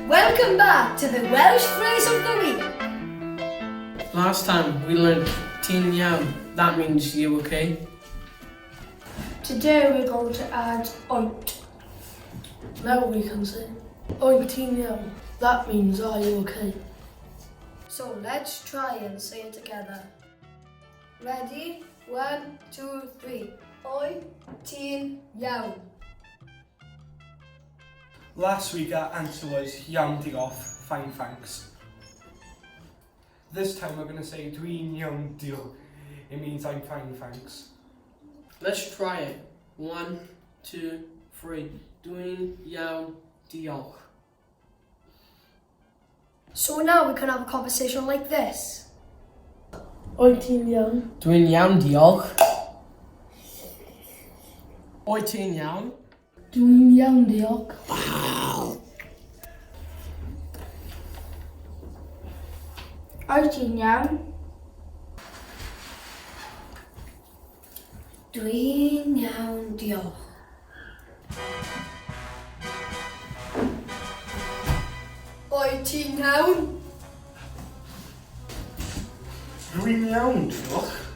Welcome back to the Welsh phrase of the week. Last time we learned Dwi'n iawn. That means you okay? Today we're going to add oint. Now we can say Dwi'n iawn. That means are you okay? So let's try and say it together. Ready? 1, 2, 3. Dwi'n iawn. Last week our answer was iawn diolch, fine thanks. This time we're going to say Dwi'n iawn diolch. It means I'm fine thanks. Let's try it. 1, 2, 3. Dwi'n iawn diolch. So now we can have a conversation like this. Dwi'n iawn. Dwi'n iawn diolch. Oi ti'n iawn? Dwi'n iawn diolch. Dwi'n iawn. Dwi'n iawn diolch. Ti'n iawn? Dwi'n iawn diolch.